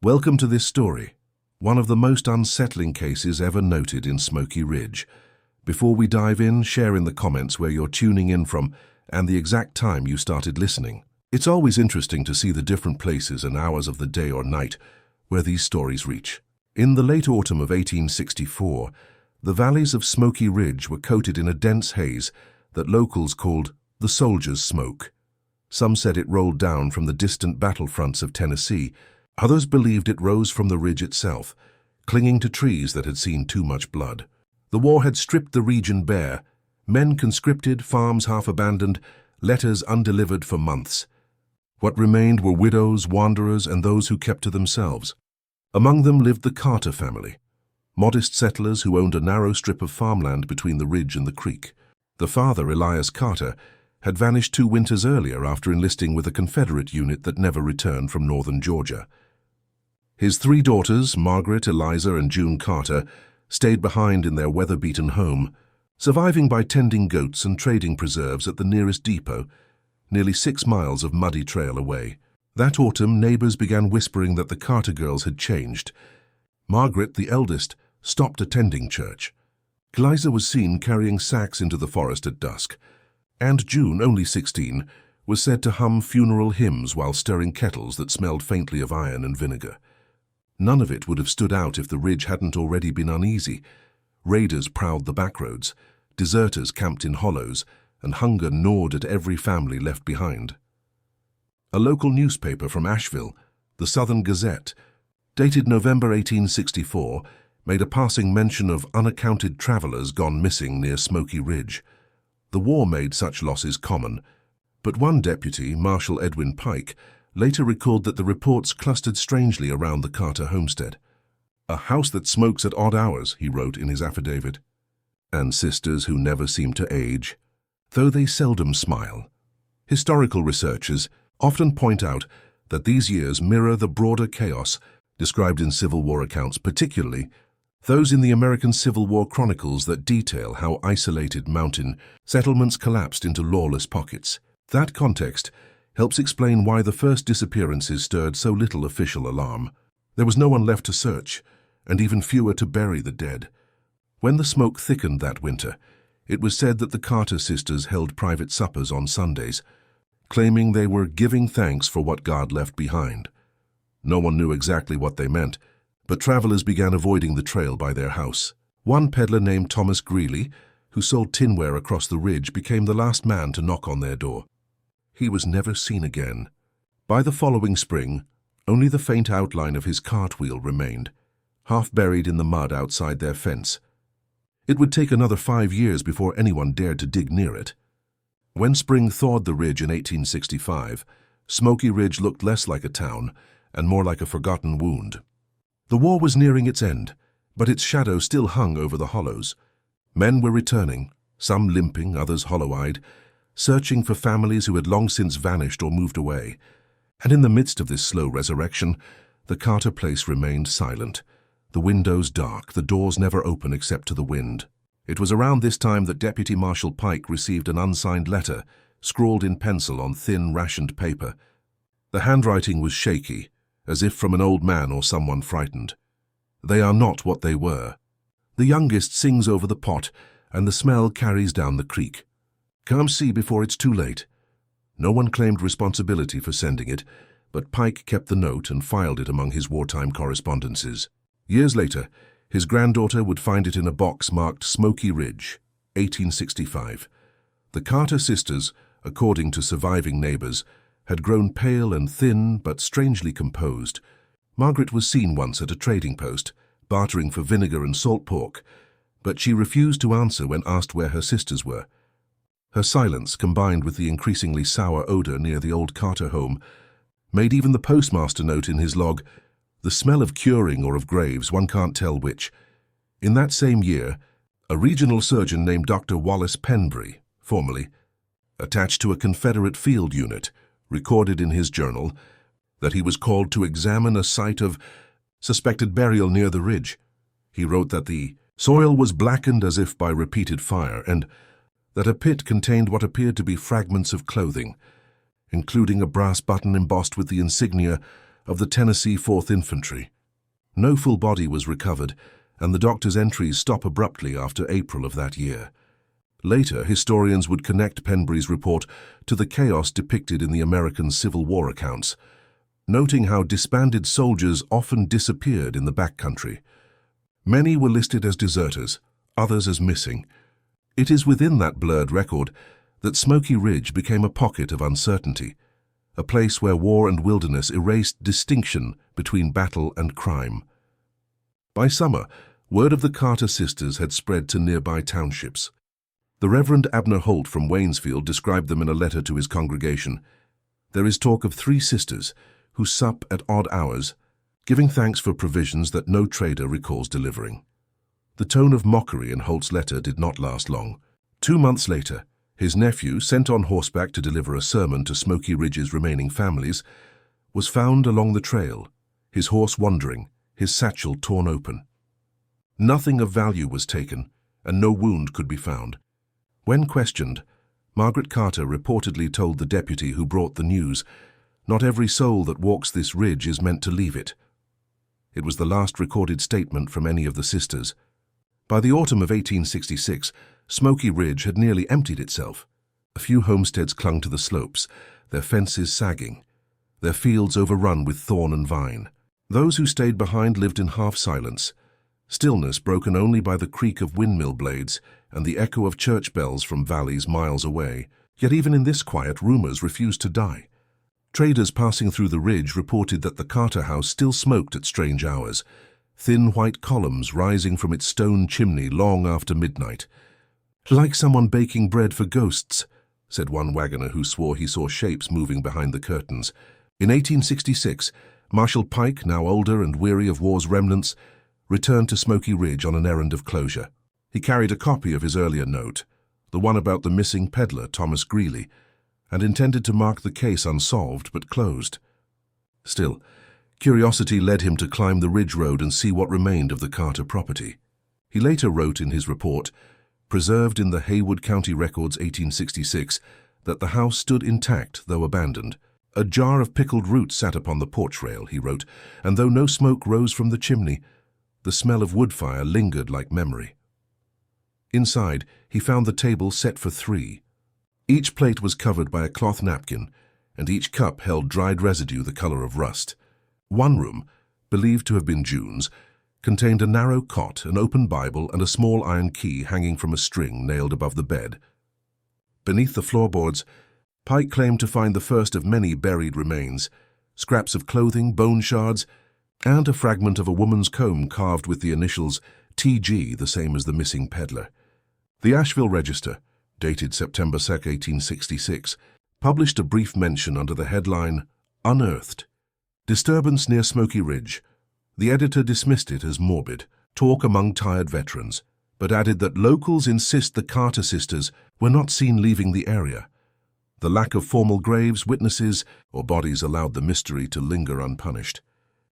Welcome to this story, one of the most unsettling cases ever noted in Smoky Ridge. Before we dive in, share in the comments where you're tuning in from and the exact time you started listening. It's always interesting to see the different places and hours of the day or night where these stories reach. In the late autumn of 1864, the valleys of Smoky Ridge were coated in a dense haze that locals called the Soldier's Smoke. Some said it rolled down from the distant battlefronts of Tennessee. Others believed it rose from the ridge itself, clinging to trees that had seen too much blood. The war had stripped the region bare, men conscripted, farms half abandoned, letters undelivered for months. What remained were widows, wanderers, and those who kept to themselves. Among them lived the Carter family, modest settlers who owned a narrow strip of farmland between the ridge and the creek. The father, Elias Carter, had vanished 2 winters earlier after enlisting with a Confederate unit that never returned from northern Georgia. His 3 daughters, Margaret, Eliza, and June Carter, stayed behind in their weather-beaten home, surviving by tending goats and trading preserves at the nearest depot, nearly 6 miles of muddy trail away. That autumn, neighbors began whispering that the Carter girls had changed. Margaret, the eldest, stopped attending church. Eliza was seen carrying sacks into the forest at dusk, and June, only 16, was said to hum funeral hymns while stirring kettles that smelled faintly of iron and vinegar. None of it would have stood out if the ridge hadn't already been uneasy. Raiders prowled the backroads, deserters camped in hollows, and hunger gnawed at every family left behind. A local newspaper from Asheville, the Southern Gazette, dated November 1864, made a passing mention of unaccounted travelers gone missing near Smoky Ridge. The war made such losses common, but one deputy, Marshal Edwin Pike, later recalled that the reports clustered strangely around the Carter homestead. "A house that smokes at odd hours," he wrote in his affidavit, "and sisters who never seem to age, though they seldom smile." Historical researchers often point out that these years mirror the broader chaos described in Civil War accounts, particularly those in the American Civil War chronicles that detail how isolated mountain settlements collapsed into lawless pockets. That context helps explain why the first disappearances stirred so little official alarm. There was no one left to search, and even fewer to bury the dead. When the smoke thickened that winter, it was said that the Carter sisters held private suppers on Sundays, claiming they were giving thanks for what God left behind. No one knew exactly what they meant, but travelers began avoiding the trail by their house. One peddler named Thomas Greeley, who sold tinware across the ridge, became the last man to knock on their door. He was never seen again. By the following spring, only the faint outline of his cartwheel remained, half buried in the mud outside their fence. It would take another 5 years before anyone dared to dig near it. When spring thawed the ridge in 1865, Smoky Ridge looked less like a town and more like a forgotten wound. The war was nearing its end, but its shadow still hung over the hollows. Men were returning, some limping, others hollow-eyed, searching for families who had long since vanished or moved away. And in the midst of this slow resurrection, the Carter place remained silent, the windows dark, the doors never open except to the wind. It was around this time that Deputy Marshal Pike received an unsigned letter, scrawled in pencil on thin, rationed paper. The handwriting was shaky, as if from an old man or someone frightened. "They are not what they were. The youngest sings over the pot, and the smell carries down the creek. Come see before it's too late." No one claimed responsibility for sending it, but Pike kept the note and filed it among his wartime correspondences. Years later, his granddaughter would find it in a box marked Smoky Ridge, 1865. The Carter sisters, according to surviving neighbors, had grown pale and thin but strangely composed. Margaret was seen once at a trading post, bartering for vinegar and salt pork, but she refused to answer when asked where her sisters were. Her silence, combined with the increasingly sour odor near the old Carter home, made even the postmaster note in his log, "The smell of curing or of graves, one can't tell which." In that same year, a regional surgeon named Dr. Wallace Penbury, formerly attached to a Confederate field unit, recorded in his journal that he was called to examine a site of suspected burial near the ridge. He wrote that the soil was blackened as if by repeated fire, and that a pit contained what appeared to be fragments of clothing, including a brass button embossed with the insignia of the Tennessee 4th Infantry. No full body was recovered, and the doctor's entries stop abruptly after April of that year. Later, historians would connect Penbury's report to the chaos depicted in the American Civil War accounts, noting how disbanded soldiers often disappeared in the backcountry. Many were listed as deserters, others as missing. It is within that blurred record that Smoky Ridge became a pocket of uncertainty, a place where war and wilderness erased distinction between battle and crime. By summer, word of the Carter sisters had spread to nearby townships. The Reverend Abner Holt from Waynesfield described them in a letter to his congregation. There is talk of 3 sisters who sup at odd hours, giving thanks for provisions that no trader recalls delivering. The tone of mockery in Holt's letter did not last long. 2 months later, his nephew, sent on horseback to deliver a sermon to Smoky Ridge's remaining families, was found along the trail, his horse wandering, his satchel torn open. Nothing of value was taken, and no wound could be found. When questioned, Margaret Carter reportedly told the deputy who brought the news, "Not every soul that walks this ridge is meant to leave it." It was the last recorded statement from any of the sisters. By the autumn of 1866, Smoky Ridge had nearly emptied itself. A few homesteads clung to the slopes, their fences sagging, their fields overrun with thorn and vine. Those who stayed behind lived in half-silence, stillness broken only by the creak of windmill blades and the echo of church bells from valleys miles away. Yet even in this quiet, rumors refused to die. Traders passing through the ridge reported that the Carter house still smoked at strange hours, thin white columns rising from its stone chimney long after midnight. "Like someone baking bread for ghosts," said one wagoner who swore he saw shapes moving behind the curtains. In 1866, Marshal Pike, now older and weary of war's remnants, returned to Smoky Ridge on an errand of closure. He carried a copy of his earlier note, the one about the missing peddler, Thomas Greeley, and intended to mark the case unsolved but closed. Still, curiosity led him to climb the ridge road and see what remained of the Carter property. He later wrote in his report, preserved in the Haywood County Records 1866, that the house stood intact though abandoned. "A jar of pickled roots sat upon the porch rail," he wrote, "and though no smoke rose from the chimney, the smell of wood fire lingered like memory." Inside, he found the table set for 3. Each plate was covered by a cloth napkin, and each cup held dried residue the color of rust. One room, believed to have been June's, contained a narrow cot, an open Bible, and a small iron key hanging from a string nailed above the bed. Beneath the floorboards, Pike claimed to find the first of many buried remains, scraps of clothing, bone shards, and a fragment of a woman's comb carved with the initials T.G., the same as the missing peddler. The Asheville Register, dated September 2, 1866, published a brief mention under the headline, "Unearthed. Disturbance near Smoky Ridge." The editor dismissed it as morbid, talk among tired veterans, but added that locals insist the Carter sisters were not seen leaving the area. The lack of formal graves, witnesses, or bodies allowed the mystery to linger unpunished.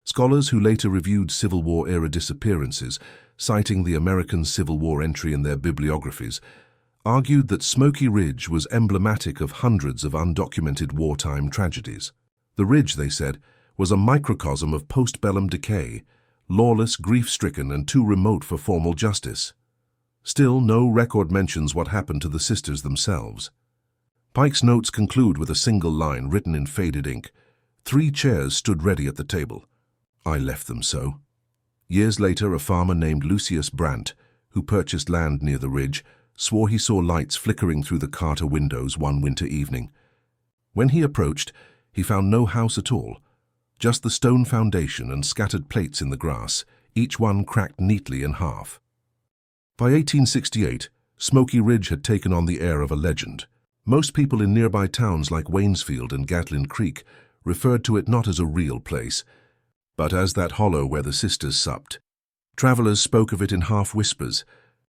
Scholars who later reviewed Civil War-era disappearances, citing the American Civil War entry in their bibliographies, argued that Smoky Ridge was emblematic of hundreds of undocumented wartime tragedies. The ridge, they said, was a microcosm of postbellum decay, lawless, grief-stricken, and too remote for formal justice. Still, no record mentions what happened to the sisters themselves. Pike's notes conclude with a single line written in faded ink. 3 chairs stood ready at the table. I left them so. Years later, a farmer named Lucius Brandt, who purchased land near the ridge, swore he saw lights flickering through the Carter windows one winter evening. When he approached, he found no house at all, just the stone foundation and scattered plates in the grass, each one cracked neatly in half. By 1868, Smoky Ridge had taken on the air of a legend. Most people in nearby towns like Waynesfield and Gatlin Creek referred to it not as a real place, but as that hollow where the sisters supped. Travelers spoke of it in half-whispers,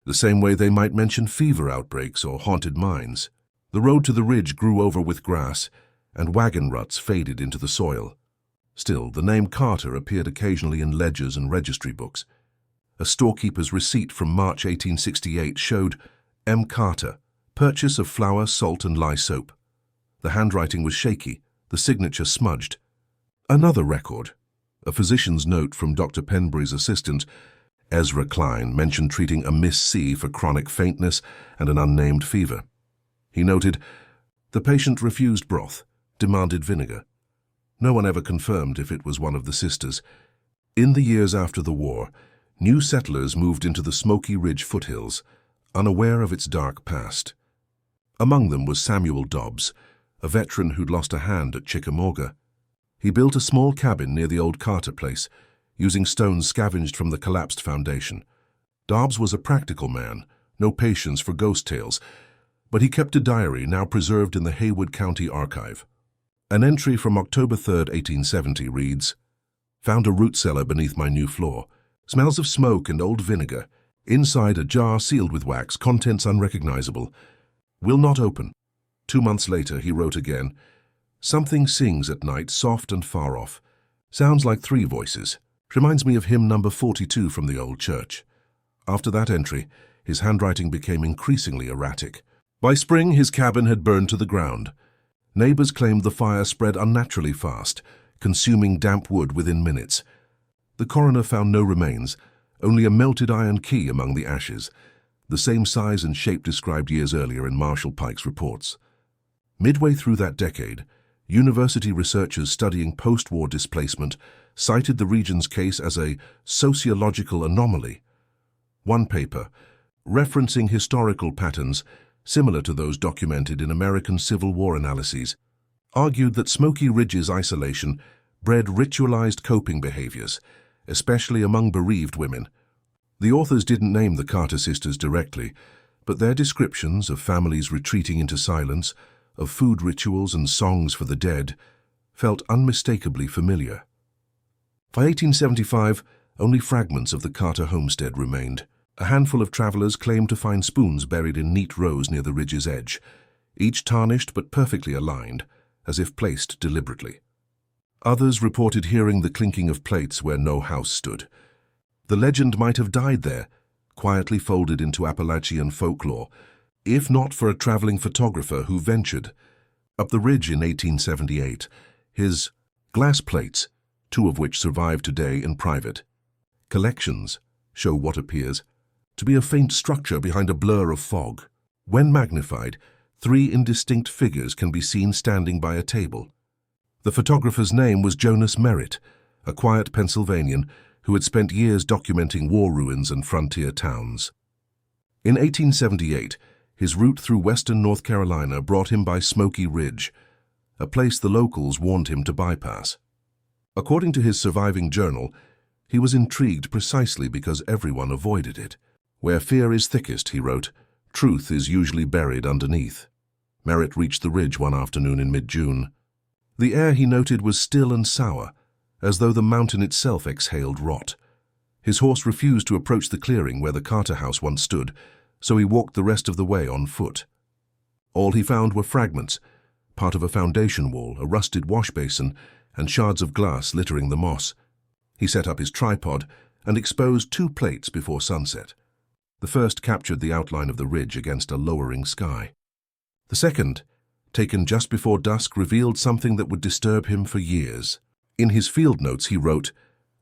the same way they might mention fever outbreaks or haunted mines. The road to the ridge grew over with grass, and wagon ruts faded into the soil. Still, the name Carter appeared occasionally in ledgers and registry books. A storekeeper's receipt from March 1868 showed M. Carter, purchase of flour, salt, and lye soap. The handwriting was shaky, the signature smudged. Another record, a physician's note from Dr. Penbury's assistant, Ezra Klein, mentioned treating a Miss C for chronic faintness and an unnamed fever. He noted, "The patient refused broth, demanded vinegar." No one ever confirmed if it was one of the sisters. In the years after the war, new settlers moved into the Smoky Ridge foothills, unaware of its dark past. Among them was Samuel Dobbs, a veteran who'd lost a hand at Chickamauga. He built a small cabin near the old Carter place, using stones scavenged from the collapsed foundation. Dobbs was a practical man, no patience for ghost tales, but he kept a diary now preserved in the Haywood County Archive. An entry from October 3, 1870 reads, "Found a root cellar beneath my new floor. Smells of smoke and old vinegar. Inside a jar sealed with wax, contents unrecognizable. Will not open." 2 months later, he wrote again, "Something sings at night, soft and far off. Sounds like 3 voices. Reminds me of hymn number 42 from the old church." After that entry, his handwriting became increasingly erratic. By spring, his cabin had burned to the ground. Neighbors claimed the fire spread unnaturally fast, consuming damp wood within minutes. The coroner found no remains, only a melted iron key among the ashes, the same size and shape described years earlier in Marshall Pike's reports. Midway through that decade, university researchers studying post-war displacement cited the region's case as a sociological anomaly. One paper, referencing historical patterns similar to those documented in American Civil War analyses, argued that Smoky Ridge's isolation bred ritualized coping behaviors, especially among bereaved women. The authors didn't name the Carter sisters directly, but their descriptions of families retreating into silence, of food rituals and songs for the dead, felt unmistakably familiar. By 1875, only fragments of the Carter homestead remained. A handful of travelers claimed to find spoons buried in neat rows near the ridge's edge, each tarnished but perfectly aligned, as if placed deliberately. Others reported hearing the clinking of plates where no house stood. The legend might have died there, quietly folded into Appalachian folklore, if not for a traveling photographer who ventured. Up the ridge in 1878, his glass plates, 2 of which survive today in private collections, show what appears to be a faint structure behind a blur of fog. When magnified, 3 indistinct figures can be seen standing by a table. The photographer's name was Jonas Merritt, a quiet Pennsylvanian who had spent years documenting war ruins and frontier towns. In 1878, his route through western North Carolina brought him by Smoky Ridge, a place the locals warned him to bypass. According to his surviving journal, he was intrigued precisely because everyone avoided it. "Where fear is thickest," he wrote, "truth is usually buried underneath." Merritt reached the ridge one afternoon in mid-June. The air, he noted, was still and sour, as though the mountain itself exhaled rot. His horse refused to approach the clearing where the Carter house once stood, so he walked the rest of the way on foot. All he found were fragments, part of a foundation wall, a rusted wash basin, and shards of glass littering the moss. He set up his tripod and exposed 2 plates before sunset. The first captured the outline of the ridge against a lowering sky. The second, taken just before dusk, revealed something that would disturb him for years. In his field notes he wrote,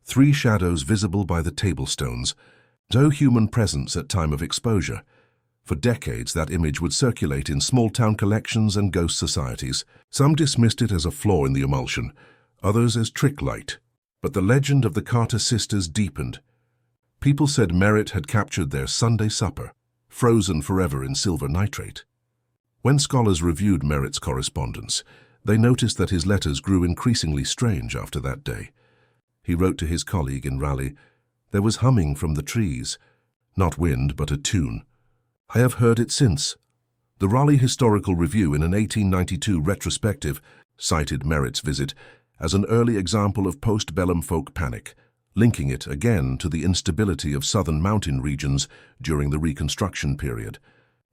"3 shadows visible by the tablestones. No human presence at time of exposure." For decades that image would circulate in small-town collections and ghost societies. Some dismissed it as a flaw in the emulsion, others as trick light. But the legend of the Carter sisters deepened. People said Merritt had captured their Sunday supper, frozen forever in silver nitrate. When scholars reviewed Merritt's correspondence, they noticed that his letters grew increasingly strange after that day. He wrote to his colleague in Raleigh, "There was humming from the trees, not wind but a tune. I have heard it since." The Raleigh Historical Review, in an 1892 retrospective, cited Merritt's visit as an early example of post-bellum folk panic, linking it again to the instability of southern mountain regions during the Reconstruction period.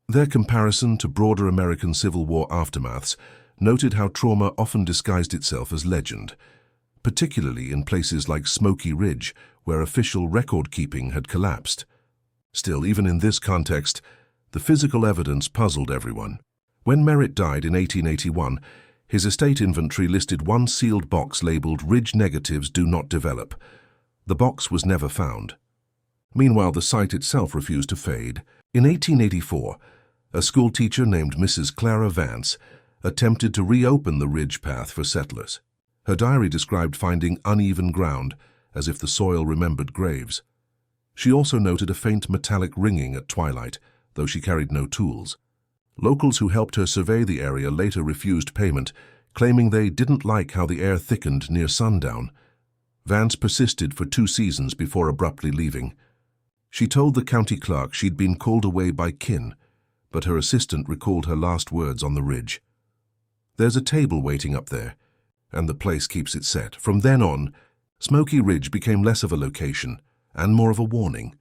Their comparison to broader American Civil War aftermaths noted how trauma often disguised itself as legend, particularly in places like Smoky Ridge, where official record-keeping had collapsed. Still, even in this context, the physical evidence puzzled everyone. When Merritt died in 1881, His estate inventory listed one sealed box labeled "Ridge negatives do not develop." The box was never found. Meanwhile, the site itself refused to fade. In 1884, a schoolteacher named Mrs. Clara Vance attempted to reopen the ridge path for settlers. Her diary described finding uneven ground, as if the soil remembered graves. She also noted a faint metallic ringing at twilight, though she carried no tools. Locals who helped her survey the area later refused payment, claiming they didn't like how the air thickened near sundown. Vance persisted for 2 seasons before abruptly leaving. She told the county clerk she'd been called away by kin, but her assistant recalled her last words on the ridge. "There's a table waiting up there, and the place keeps it set." From then on, Smoky Ridge became less of a location and more of a warning.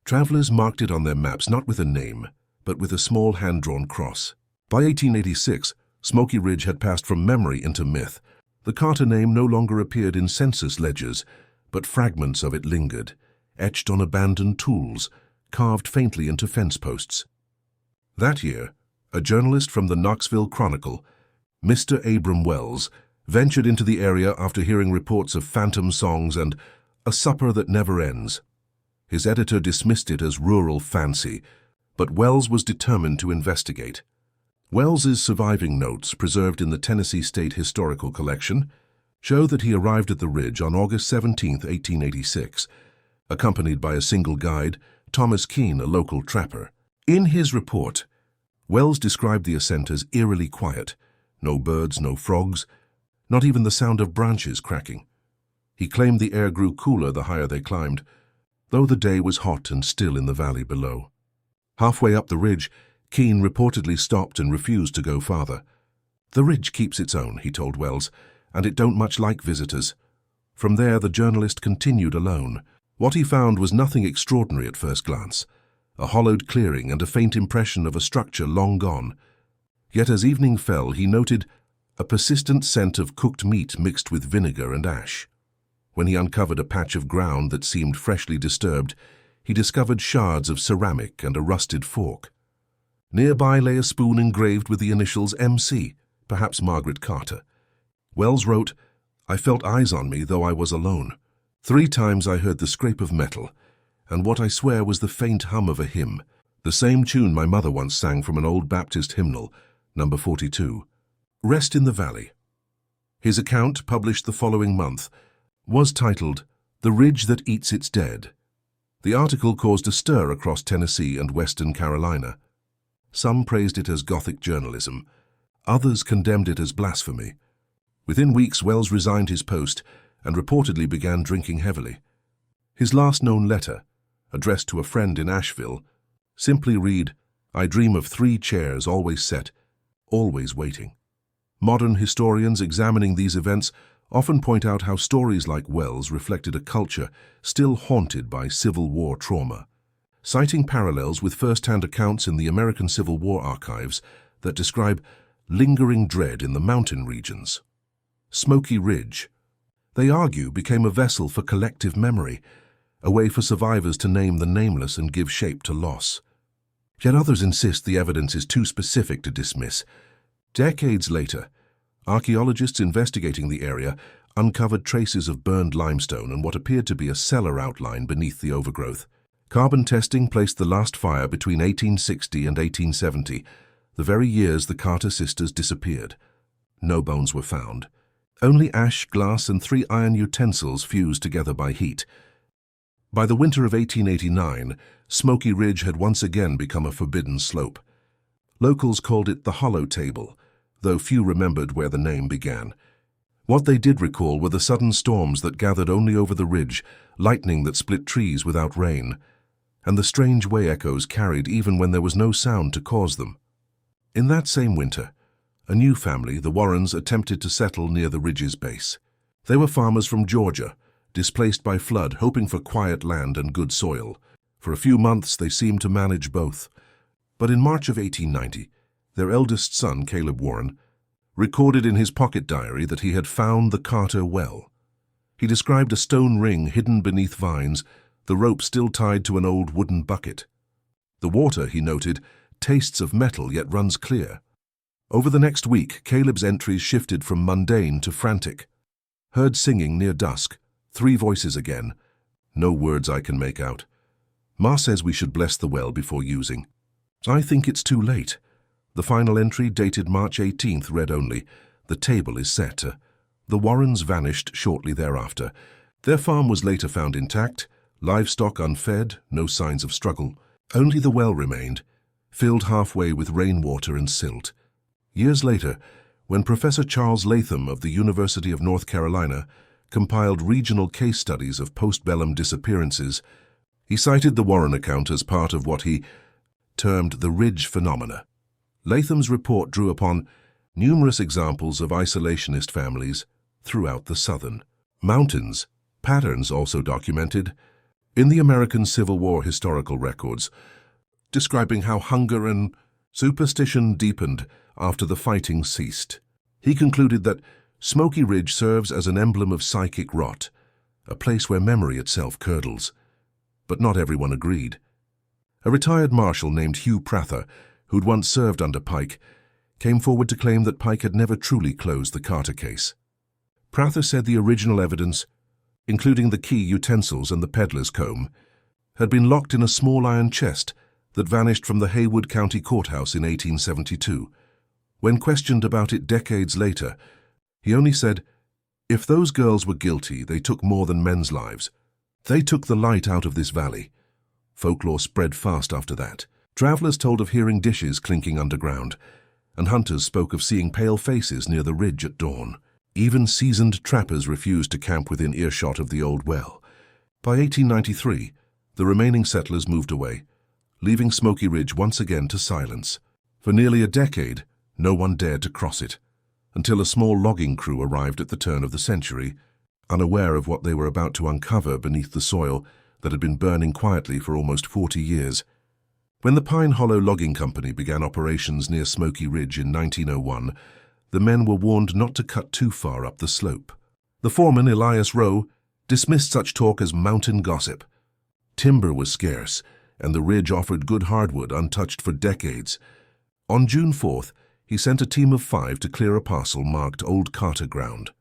Travelers marked it on their maps not with a name, but with a small hand-drawn cross. By 1886, Smoky Ridge had passed from memory into myth. The Carter name no longer appeared in census ledgers, but fragments of it lingered, etched on abandoned tools, carved faintly into fence posts. That year, a journalist from the Knoxville Chronicle, Mr. Abram Wells, ventured into the area after hearing reports of phantom songs and "a supper that never ends." His editor dismissed it as rural fancy, but Wells was determined to investigate. Wells's surviving notes, preserved in the Tennessee State Historical Collection, show that he arrived at the ridge on August 17, 1886, accompanied by a single guide, Thomas Keene, a local trapper. In his report, Wells described the ascent as eerily quiet. No birds, no frogs, not even the sound of branches cracking. He claimed the air grew cooler the higher they climbed, though the day was hot and still in the valley below. Halfway up the ridge, Keene reportedly stopped and refused to go farther. "The ridge keeps its own," he told Wells, "and it don't much like visitors." From there, the journalist continued alone. What he found was nothing extraordinary at first glance, a hollowed clearing and a faint impression of a structure long gone. Yet as evening fell, he noted a persistent scent of cooked meat mixed with vinegar and ash. When he uncovered a patch of ground that seemed freshly disturbed, he discovered shards of ceramic and a rusted fork. Nearby lay a spoon engraved with the initials MC, perhaps Margaret Carter. Wells wrote, "I felt eyes on me, though I was alone. 3 times I heard the scrape of metal, and what I swear was the faint hum of a hymn, the same tune my mother once sang from an old Baptist hymnal, number 42. Rest in the Valley." His account, published the following month, was titled, "The Ridge That Eats Its Dead." The article caused a stir across Tennessee and Western Carolina. Some praised it as Gothic journalism. Others condemned it as blasphemy. Within weeks, Wells resigned his post and reportedly began drinking heavily. His last known letter, addressed to a friend in Asheville, simply read, "I dream of 3 chairs always set, always waiting." Modern historians examining these events often point out how stories like Wells reflected a culture still haunted by Civil War trauma, citing parallels with first-hand accounts in the American Civil War archives that describe lingering dread in the mountain regions. Smoky Ridge, they argue, became a vessel for collective memory, a way for survivors to name the nameless and give shape to loss. Yet others insist the evidence is too specific to dismiss. Decades later, archaeologists investigating the area uncovered traces of burned limestone and what appeared to be a cellar outline beneath the overgrowth. Carbon testing placed the last fire between 1860 and 1870, the very years the Carter sisters disappeared. No bones were found. Only ash, glass, and 3 iron utensils fused together by heat. By the winter of 1889, Smoky Ridge had once again become a forbidden slope. Locals called it the Hollow Table, though few remembered where the name began. What they did recall were the sudden storms that gathered only over the ridge, lightning that split trees without rain, and the strange way echoes carried even when there was no sound to cause them. In that same winter, a new family, the Warrens, attempted to settle near the ridge's base. They were farmers from Georgia, displaced by flood, hoping for quiet land and good soil. For a few months they seemed to manage both. But in March of 1890, their eldest son, Caleb Warren, recorded in his pocket diary that he had found the Carter well. He described a stone ring hidden beneath vines, the rope still tied to an old wooden bucket. The water, he noted, tastes of metal yet runs clear. Over the next week, Caleb's entries shifted from mundane to frantic. Heard singing near dusk. 3 voices again. No words I can make out. Ma says we should bless the well before using. I think it's too late. The final entry, dated March 18th, read only, "The table is set." The Warrens vanished shortly thereafter. Their farm was later found intact, livestock unfed, no signs of struggle. Only the well remained, filled halfway with rainwater and silt. Years later, when Professor Charles Latham of the University of North Carolina compiled regional case studies of postbellum disappearances, he cited the Warren account as part of what he termed the Ridge phenomena. Latham's report drew upon numerous examples of isolationist families throughout the southern mountains. Patterns also documented in the American Civil War historical records, describing how hunger and superstition deepened after the fighting ceased. He concluded that Smoky Ridge serves as an emblem of psychic rot, a place where memory itself curdles. But not everyone agreed. A retired marshal named Hugh Prather, who'd once served under Pike, came forward to claim that Pike had never truly closed the Carter case. Prather said the original evidence, including the key utensils and the peddler's comb, had been locked in a small iron chest that vanished from the Haywood County Courthouse in 1872. When questioned about it decades later, he only said, "If those girls were guilty, they took more than men's lives. They took the light out of this valley." Folklore spread fast after that. Travelers told of hearing dishes clinking underground, and hunters spoke of seeing pale faces near the ridge at dawn. Even seasoned trappers refused to camp within earshot of the old well. By 1893, the remaining settlers moved away, leaving Smoky Ridge once again to silence. For nearly a decade, no one dared to cross it, until a small logging crew arrived at the turn of the century, unaware of what they were about to uncover beneath the soil that had been burning quietly for almost 40 years. When the Pine Hollow Logging Company began operations near Smoky Ridge in 1901, the men were warned not to cut too far up the slope. The foreman, Elias Rowe, dismissed such talk as mountain gossip. Timber was scarce, and the ridge offered good hardwood untouched for decades. On June 4th, he sent a team of 5 to clear a parcel marked Old Carter Ground.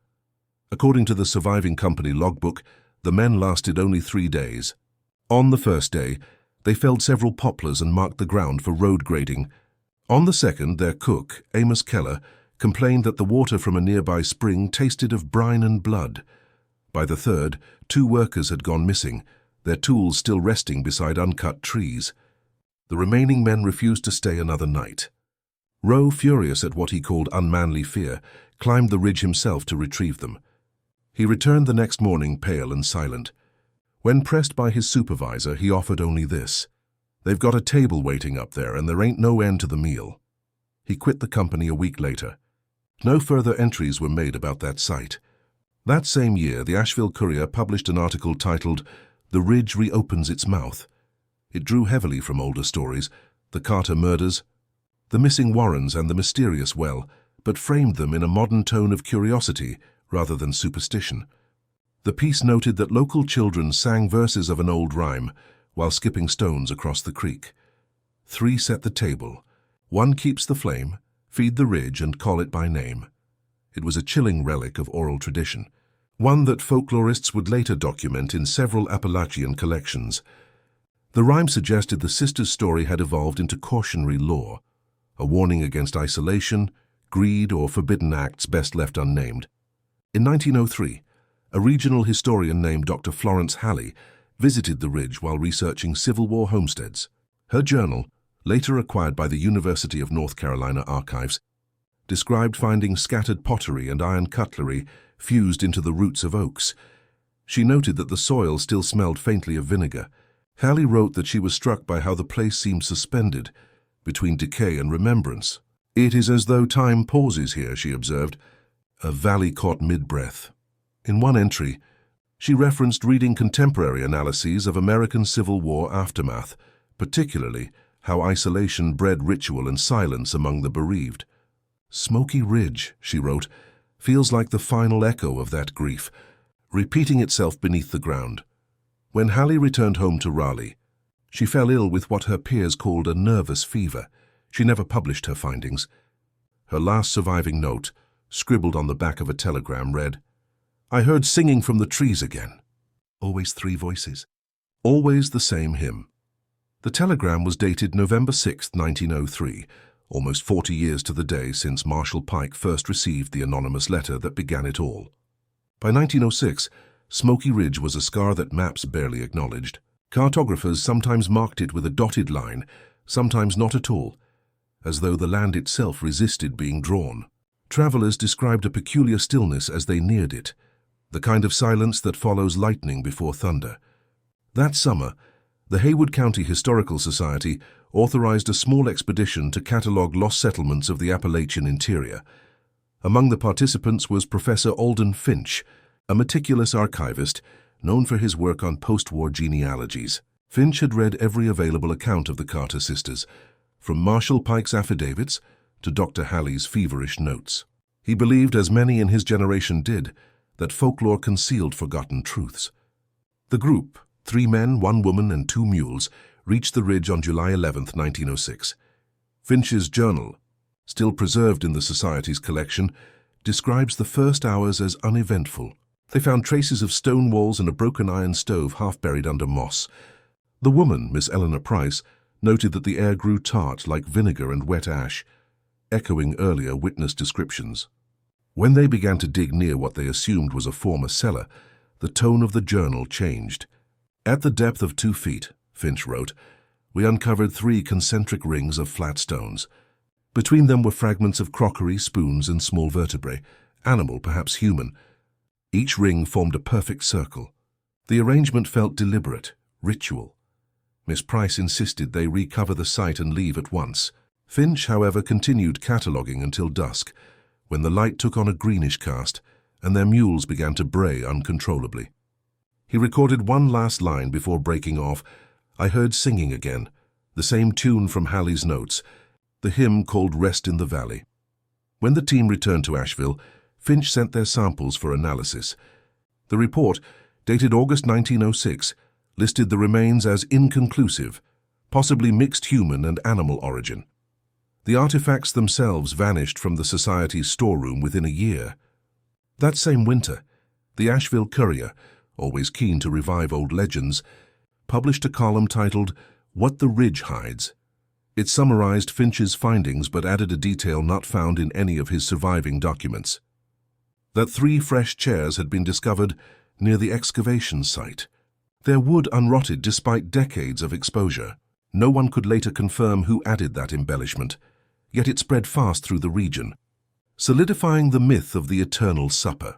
According to the surviving company logbook, the men lasted only 3 days. On the first day, they felled several poplars and marked the ground for road grading. On the second, their cook, Amos Keller, complained that the water from a nearby spring tasted of brine and blood. By the third, 2 workers had gone missing, their tools still resting beside uncut trees. The remaining men refused to stay another night. Rowe, furious at what he called unmanly fear, climbed the ridge himself to retrieve them. He returned the next morning pale and silent. When pressed by his supervisor, he offered only this: "They've got a table waiting up there, and there ain't no end to the meal." He quit the company a week later. No further entries were made about that site. That same year, the Asheville Courier published an article titled, "The Ridge Reopens Its Mouth." It drew heavily from older stories, the Carter murders, the missing Warrens, and the mysterious well, but framed them in a modern tone of curiosity rather than superstition. The piece noted that local children sang verses of an old rhyme while skipping stones across the creek. 3 set the table. 1 keeps the flame, feed the ridge, and call it by name. It was a chilling relic of oral tradition, one that folklorists would later document in several Appalachian collections. The rhyme suggested the sisters' story had evolved into cautionary lore, a warning against isolation, greed, or forbidden acts best left unnamed. In 1903, a regional historian named Dr. Florence Halley visited the ridge while researching Civil War homesteads. Her journal, later acquired by the University of North Carolina Archives, described finding scattered pottery and iron cutlery fused into the roots of oaks. She noted that the soil still smelled faintly of vinegar. Halley wrote that she was struck by how the place seemed suspended between decay and remembrance. "It is as though time pauses here," she observed, a valley caught mid-breath. In one entry, she referenced reading contemporary analyses of American Civil War aftermath, particularly how isolation bred ritual and silence among the bereaved. "Smoky Ridge," she wrote, "feels like the final echo of that grief, repeating itself beneath the ground." When Halley returned home to Raleigh, she fell ill with what her peers called a nervous fever. She never published her findings. Her last surviving note, scribbled on the back of a telegram, read, "I heard singing from the trees again." Always three voices. Always the same hymn. The telegram was dated November 6, 1903, almost 40 years to the day since Marshal Pike first received the anonymous letter that began it all. By 1906, Smoky Ridge was a scar that maps barely acknowledged. Cartographers sometimes marked it with a dotted line, sometimes not at all, as though the land itself resisted being drawn. Travelers described a peculiar stillness as they neared it, the kind of silence that follows lightning before thunder. That summer, the Haywood County Historical Society authorized a small expedition to catalogue lost settlements of the Appalachian interior. Among the participants was Professor Alden Finch, a meticulous archivist known for his work on post-war genealogies. Finch had read every available account of the Carter sisters, from Marshal Pike's affidavits to Dr. Halley's feverish notes. He believed, as many in his generation did, that folklore concealed forgotten truths. The group, 3 men, 1 woman, and 2 mules, reached the ridge on July 11, 1906. Finch's journal, still preserved in the Society's collection, describes the first hours as uneventful. They found traces of stone walls and a broken iron stove half buried under moss. The woman, Miss Eleanor Price, noted that the air grew tart like vinegar and wet ash, echoing earlier witness descriptions. When they began to dig near what they assumed was a former cellar, the tone of the journal changed. "At the depth of 2 feet, Finch wrote, we uncovered 3 concentric rings of flat stones. Between them were fragments of crockery, spoons, and small vertebrae, animal, perhaps human. Each ring formed a perfect circle. The arrangement felt deliberate, ritual. Miss Price insisted they recover the site and leave at once. Finch, however, continued cataloguing until dusk, when the light took on a greenish cast, and their mules began to bray uncontrollably. He recorded one last line before breaking off. "I heard singing again, the same tune from Halley's notes, the hymn called Rest in the Valley." When the team returned to Asheville, Finch sent their samples for analysis. The report, dated August 1906, listed the remains as inconclusive, possibly mixed human and animal origin. The artifacts themselves vanished from the Society's storeroom within a year. That same winter, the Asheville Courier, always keen to revive old legends, published a column titled "What the Ridge Hides." It summarized Finch's findings but added a detail not found in any of his surviving documents: that 3 fresh chairs had been discovered near the excavation site. Their wood unrotted despite decades of exposure. No one could later confirm who added that embellishment, yet it spread fast through the region, solidifying the myth of the Eternal Supper.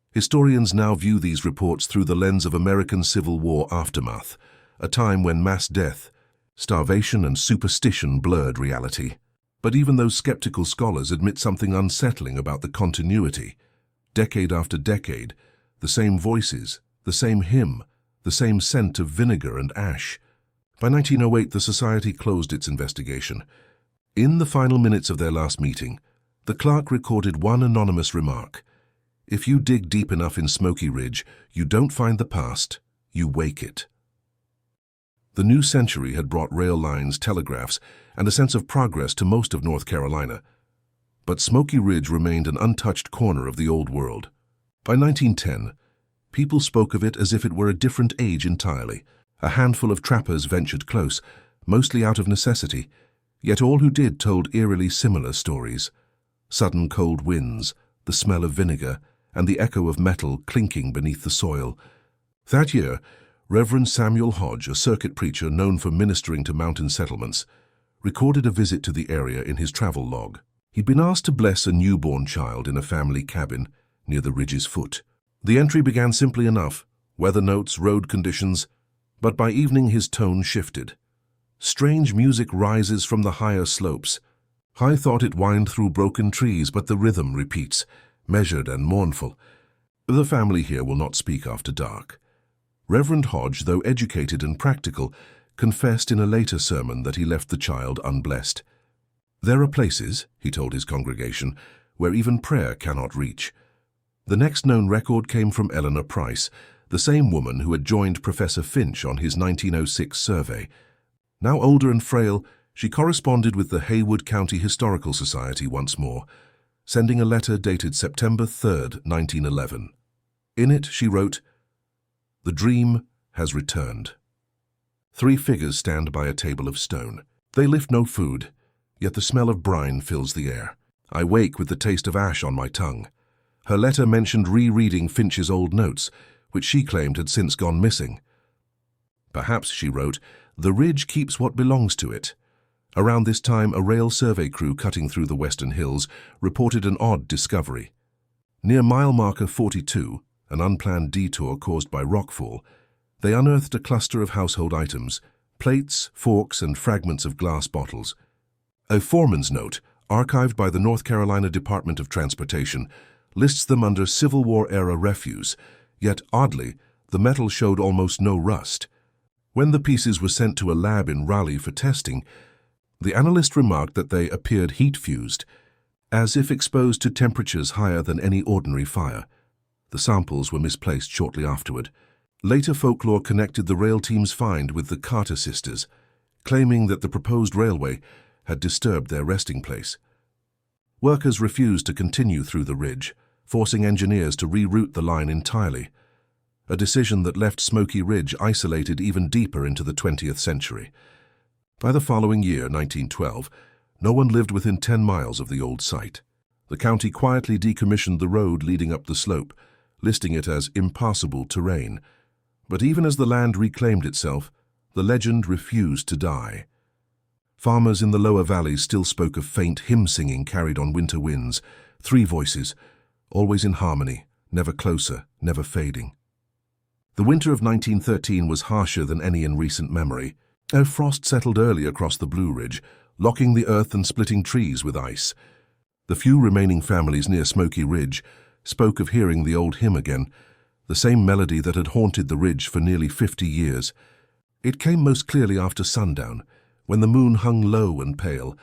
Historians now view these reports through the lens of American Civil War aftermath, a time when mass death, starvation, and superstition blurred reality. But even those skeptical scholars admit something unsettling about the continuity. Decade after decade, the same voices, the same hymn, the same scent of vinegar and ash. By 1908, the Society closed its investigation. In the final minutes of their last meeting, the clerk recorded one anonymous remark: "If you dig deep enough in Smoky Ridge, you don't find the past, you wake it." The new century had brought rail lines, telegraphs, and a sense of progress to most of North Carolina. But Smoky Ridge remained an untouched corner of the old world. By 1910, people spoke of it as if it were a different age entirely. A handful of trappers ventured close, mostly out of necessity, yet all who did told eerily similar stories. Sudden cold winds, the smell of vinegar, and the echo of metal clinking beneath the soil. That year, Reverend Samuel Hodge, a circuit preacher known for ministering to mountain settlements, recorded a visit to the area in his travel log. He'd been asked to bless a newborn child in a family cabin near the ridge's foot. The entry began simply enough: weather notes, road conditions, but by evening his tone shifted. Strange music rises from the higher slopes. I thought it whined through broken trees, but the rhythm repeats, measured and mournful. The family here will not speak after dark. Reverend Hodge, though educated and practical, confessed in a later sermon that he left the child unblessed. There are places, he told his congregation, where even prayer cannot reach. The next known record came from Eleanor Price, the same woman who had joined Professor Finch on his 1906 survey. Now older and frail, She corresponded with the Haywood County Historical Society once more, sending a letter dated September 3, 1911. In it, she wrote, "The dream has returned. 3 figures stand by a table of stone. They lift no food, yet the smell of brine fills the air. I wake with the taste of ash on my tongue." Her letter mentioned rereading Finch's old notes, which she claimed had since gone missing. "Perhaps," she wrote, "the ridge keeps what belongs to it." Around this time, a rail survey crew cutting through the western hills reported an odd discovery. Near mile marker 42, an unplanned detour caused by rockfall, they unearthed a cluster of household items, plates, forks, and fragments of glass bottles. A foreman's note, archived by the North Carolina Department of Transportation, lists them under Civil War-era refuse, yet, oddly, the metal showed almost no rust. When the pieces were sent to a lab in Raleigh for testing, the analyst remarked that they appeared heat-fused, as if exposed to temperatures higher than any ordinary fire. The samples were misplaced shortly afterward. Later folklore connected the rail team's find with the Carter sisters, claiming that the proposed railway had disturbed their resting place. Workers refused to continue through the ridge, forcing engineers to reroute the line entirely, a decision that left Smoky Ridge isolated even deeper into the 20th century. By the following year, 1912, no one lived within 10 miles of the old site. The county quietly decommissioned the road leading up the slope, listing it as impassable terrain. But even as the land reclaimed itself, the legend refused to die. Farmers in the lower valleys still spoke of faint hymn-singing carried on winter winds, 3 voices, always in harmony, never closer, never fading. The winter of 1913 was harsher than any in recent memory. A frost settled early across the Blue Ridge, locking the earth and splitting trees with ice. The few remaining families near Smoky Ridge spoke of hearing the old hymn again, the same melody that had haunted the ridge for nearly 50 years. It came most clearly after sundown, when the moon hung low and pale,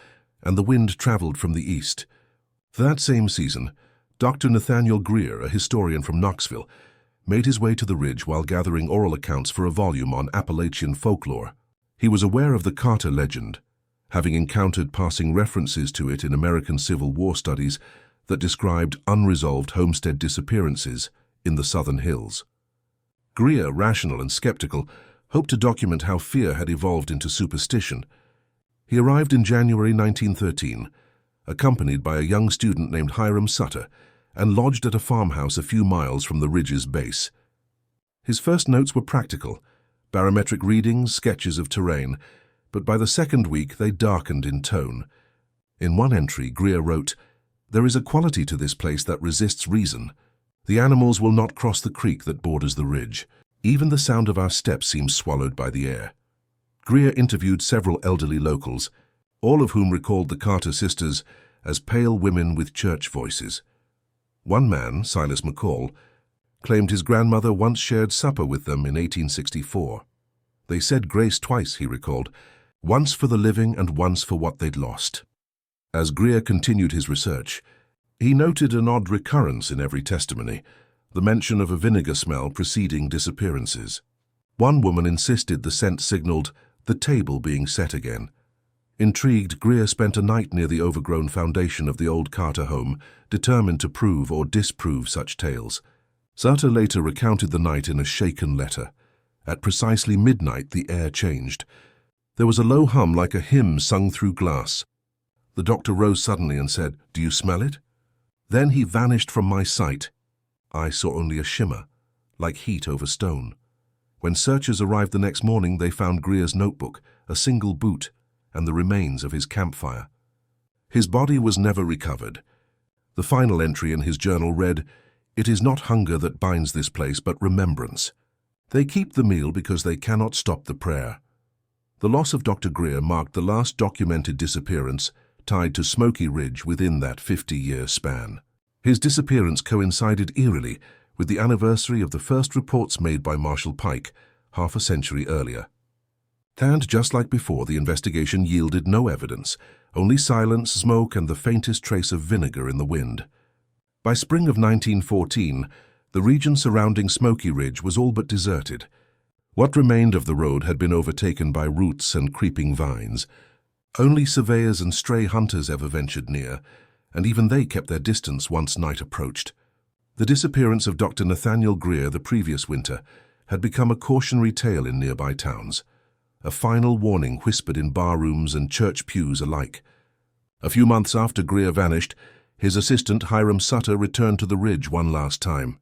and the wind traveled from the east. That same season, Dr. Nathaniel Greer, a historian from Knoxville, made his way to the ridge while gathering oral accounts for a volume on Appalachian folklore. He was aware of the Carter legend, having encountered passing references to it in American Civil War studies that described unresolved homestead disappearances in the southern hills. Greer, rational and skeptical, hoped to document how fear had evolved into superstition. He arrived in January 1913, accompanied by a young student named Hiram Sutter, and lodged at a farmhouse a few miles from the ridge's base. His first notes were practical, barometric readings, sketches of terrain, but by the second week they darkened in tone. In one entry, Greer wrote, "There is a quality to this place that resists reason. The animals will not cross the creek that borders the ridge. Even the sound of our steps seems swallowed by the air." Greer interviewed several elderly locals, all of whom recalled the Carter sisters as pale women with church voices. One man, Silas McCall, claimed his grandmother once shared supper with them in 1864. They said grace twice, he recalled, once for the living and once for what they'd lost. As Greer continued his research, he noted an odd recurrence in every testimony, the mention of a vinegar smell preceding disappearances. One woman insisted the scent signaled the table being set again. Intrigued, Greer spent a night near the overgrown foundation of the old Carter home, determined to prove or disprove such tales. Sutter later recounted the night in a shaken letter. At precisely midnight, the air changed. There was a low hum like a hymn sung through glass. The doctor rose suddenly and said, "Do you smell it?" Then he vanished from my sight. I saw only a shimmer, like heat over stone. When searchers arrived the next morning, they found Greer's notebook, a single boot, and the remains of his campfire. His body was never recovered. The final entry in his journal read, "It is not hunger that binds this place, but remembrance. They keep the meal because they cannot stop the prayer." The loss of Dr. Greer marked the last documented disappearance tied to Smoky Ridge within that 50-year span. His disappearance coincided eerily with the anniversary of the first reports made by Marshal Pike, half a century earlier. And just like before, the investigation yielded no evidence, only silence, smoke, and the faintest trace of vinegar in the wind. By spring of 1914, the region surrounding Smoky Ridge was all but deserted. What remained of the road had been overtaken by roots and creeping vines. Only surveyors and stray hunters ever ventured near, and even they kept their distance once night approached. The disappearance of Dr. Nathaniel Greer the previous winter had become a cautionary tale in nearby towns, a final warning whispered in barrooms and church pews alike. A few months after Greer vanished, his assistant Hiram Sutter returned to the ridge one last time.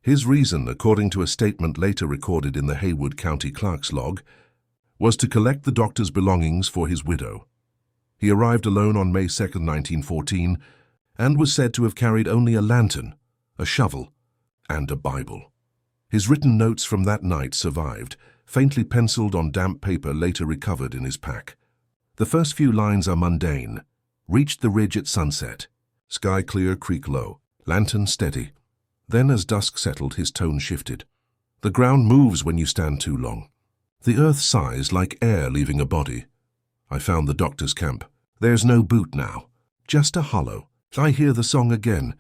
His reason, according to a statement later recorded in the Haywood County Clerk's log, was to collect the doctor's belongings for his widow. He arrived alone on May 2, 1914, and was said to have carried only a lantern, a shovel, and a Bible. His written notes from that night survived, faintly penciled on damp paper later recovered in his pack. The first few lines are mundane. Reached the ridge at sunset. Sky clear, creek low. Lantern steady. Then as dusk settled, his tone shifted. The ground moves when you stand too long. The earth sighs like air leaving a body. I found the doctor's camp. There's no boot now. Just a hollow. I hear the song again.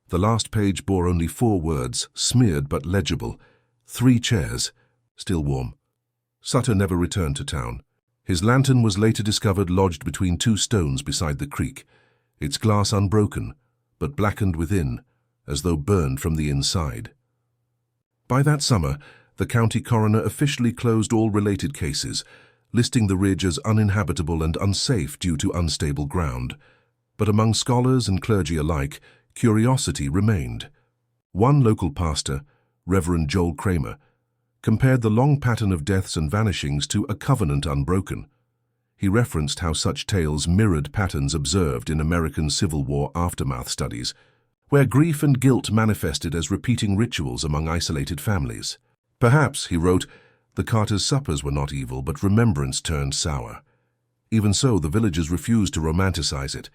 The last page bore only 4 words, smeared but legible. 3 chairs. Still warm. Sutter never returned to town. His lantern was later discovered lodged between 2 stones beside the creek, its glass unbroken, but blackened within, as though burned from the inside. By that summer, the county coroner officially closed all related cases, listing the ridge as uninhabitable and unsafe due to unstable ground. But among scholars and clergy alike, curiosity remained. One local pastor, Reverend Joel Kramer, compared the long pattern of deaths and vanishings to a covenant unbroken. He referenced how such tales mirrored patterns observed in American Civil War aftermath studies, where grief and guilt manifested as repeating rituals among isolated families. Perhaps, he wrote, the Carters' suppers were not evil, but remembrance turned sour. Even so, the villagers refused to romanticize it.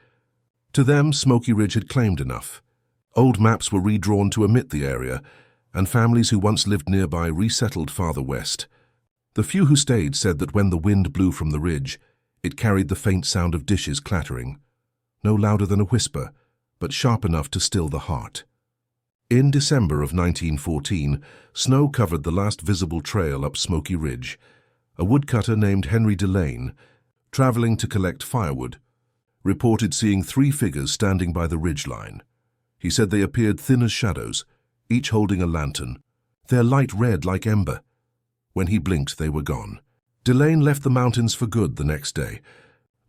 To them, Smoky Ridge had claimed enough. Old maps were redrawn to omit the area, and families who once lived nearby resettled farther west. The few who stayed said that when the wind blew from the ridge, it carried the faint sound of dishes clattering, no louder than a whisper, but sharp enough to still the heart. In December of 1914, snow covered the last visible trail up Smoky Ridge. A woodcutter named Henry Delane, traveling to collect firewood, reported seeing 3 figures standing by the ridgeline. He said they appeared thin as shadows, each holding a lantern, their light red like ember. When he blinked, they were gone. Delane left the mountains for good the next day.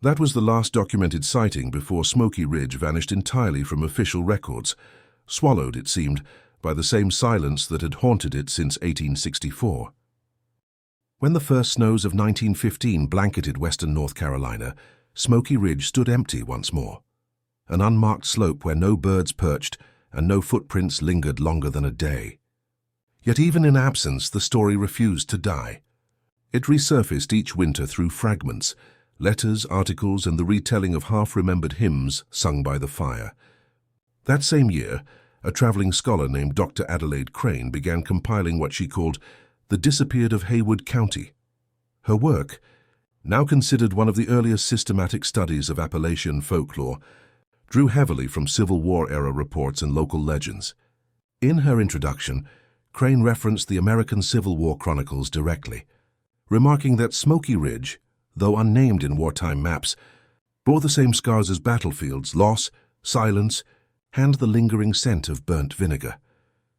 That was the last documented sighting before Smoky Ridge vanished entirely from official records, swallowed, it seemed, by the same silence that had haunted it since 1864. When the first snows of 1915 blanketed western North Carolina, Smoky Ridge stood empty once more, an unmarked slope where no birds perched and no footprints lingered longer than a day. Yet even in absence, the story refused to die. It resurfaced each winter through fragments, letters, articles, and the retelling of half-remembered hymns sung by the fire. That same year, a traveling scholar named Dr. Adelaide Crane began compiling what she called The Disappeared of Haywood County. Her work, now considered one of the earliest systematic studies of Appalachian folklore, drew heavily from Civil War-era reports and local legends. In her introduction, Crane referenced the American Civil War chronicles directly, remarking that Smoky Ridge, though unnamed in wartime maps, bore the same scars as battlefields, loss, silence, and the lingering scent of burnt vinegar.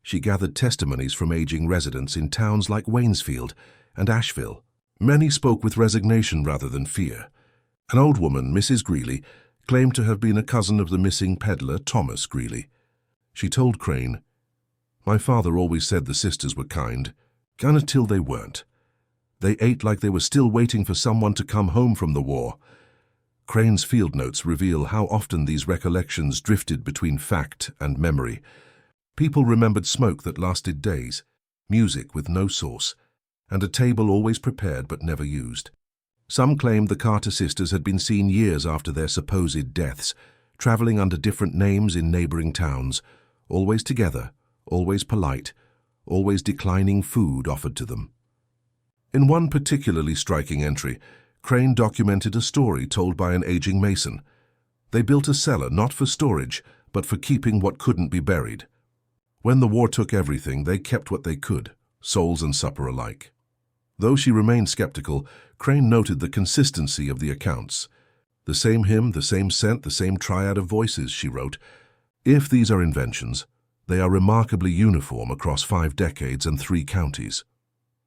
She gathered testimonies from aging residents in towns like Waynesfield and Asheville. Many spoke with resignation rather than fear. An old woman, Mrs. Greeley, claimed to have been a cousin of the missing peddler Thomas Greeley. She told Crane, "My father always said the sisters were kind until they weren't. They ate like they were still waiting for someone to come home from the war." Crane's field notes reveal how often these recollections drifted between fact and memory. People remembered smoke that lasted days, music with no source, and a table always prepared but never used. Some claimed the Carter sisters had been seen years after their supposed deaths, traveling under different names in neighboring towns, always together, always polite, always declining food offered to them. In one particularly striking entry, Crane documented a story told by an aging mason. They built a cellar not for storage, but for keeping what couldn't be buried. When the war took everything, they kept what they could, souls and supper alike. Though she remained skeptical, Crane noted the consistency of the accounts. The same hymn, the same scent, the same triad of voices, she wrote. If these are inventions, they are remarkably uniform across 5 decades and 3 counties.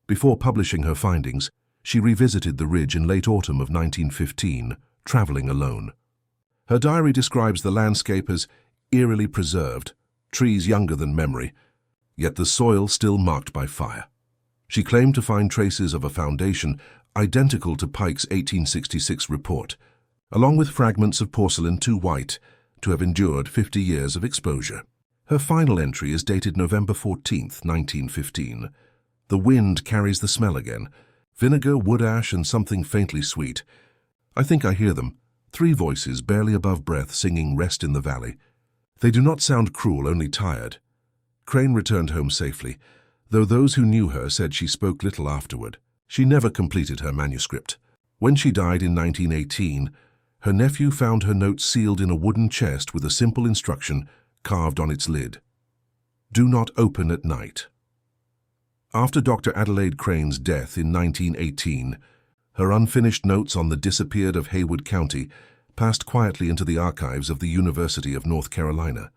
Before publishing her findings, she revisited the ridge in late autumn of 1915, traveling alone. Her diary describes the landscape as eerily preserved, trees younger than memory, yet the soil still marked by fire. She claimed to find traces of a foundation identical to Pike's 1866 report, along with fragments of porcelain too white to have endured 50 years of exposure. Her final entry is dated November 14, 1915. The wind carries the smell again. Vinegar, wood ash, and something faintly sweet. I think I hear them. 3 voices barely above breath singing Rest in the Valley. They do not sound cruel, only tired. Crane returned home safely, though those who knew her said she spoke little afterward. She never completed her manuscript. When she died in 1918, her nephew found her notes sealed in a wooden chest with a simple instruction carved on its lid. Do not open at night. After Dr. Adelaide Crane's death in 1918, her unfinished notes on the disappeared of Haywood County passed quietly into the archives of the University of North Carolina.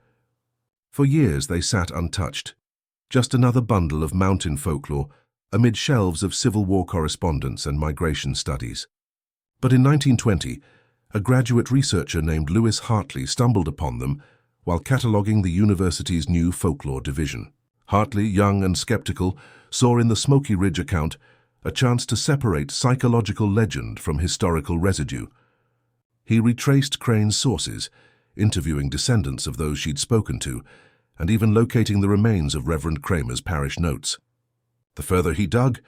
For years they sat untouched, just another bundle of mountain folklore amid shelves of Civil War correspondence and migration studies. But in 1920, a graduate researcher named Lewis Hartley stumbled upon them while cataloguing the university's new folklore division. Hartley, young and skeptical, saw in the Smoky Ridge account a chance to separate psychological legend from historical residue. He retraced Crane's sources, interviewing descendants of those she'd spoken to, and even locating the remains of Reverend Kramer's parish notes. The further he dug,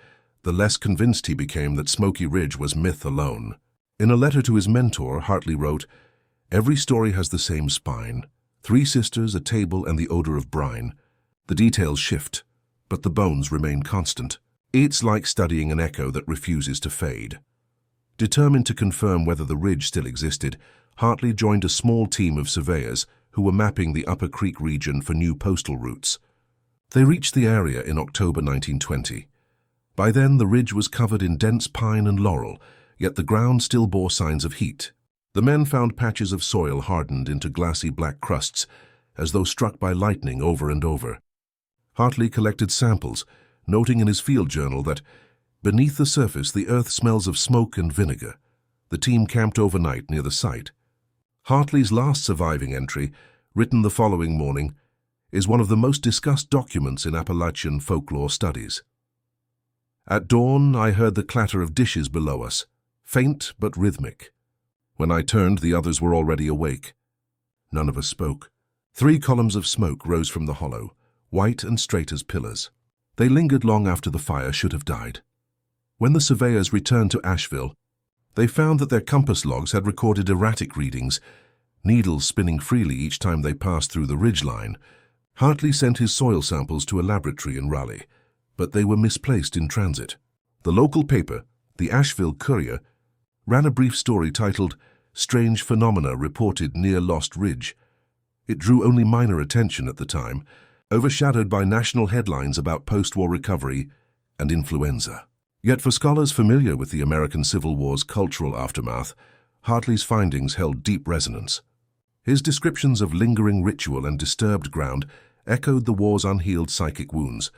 the less convinced he became that Smoky Ridge was myth alone. In a letter to his mentor, Hartley wrote, "Every story has the same spine, 3 sisters, a table, and the odor of brine. The details shift, but the bones remain constant. It's like studying an echo that refuses to fade." Determined to confirm whether the ridge still existed, Hartley joined a small team of surveyors who were mapping the Upper Creek region for new postal routes. They reached the area in October 1920. By then, the ridge was covered in dense pine and laurel, yet the ground still bore signs of heat. The men found patches of soil hardened into glassy black crusts, as though struck by lightning over and over. Hartley collected samples, noting in his field journal that, beneath the surface, the earth smells of smoke and vinegar. The team camped overnight near the site. Hartley's last surviving entry, written the following morning, is one of the most discussed documents in Appalachian folklore studies. At dawn, I heard the clatter of dishes below us, faint but rhythmic. When I turned, the others were already awake. None of us spoke. 3 columns of smoke rose from the hollow, white and straight as pillars. They lingered long after the fire should have died. When the surveyors returned to Asheville, they found that their compass logs had recorded erratic readings, needles spinning freely each time they passed through the ridgeline. Hartley sent his soil samples to a laboratory in Raleigh, but they were misplaced in transit. The local paper, the Asheville Courier, ran a brief story titled "Strange Phenomena Reported Near Lost Ridge." It drew only minor attention at the time, overshadowed by national headlines about post-war recovery and influenza. Yet for scholars familiar with the American Civil War's cultural aftermath, Hartley's findings held deep resonance. His descriptions of lingering ritual and disturbed ground echoed the war's unhealed psychic wounds,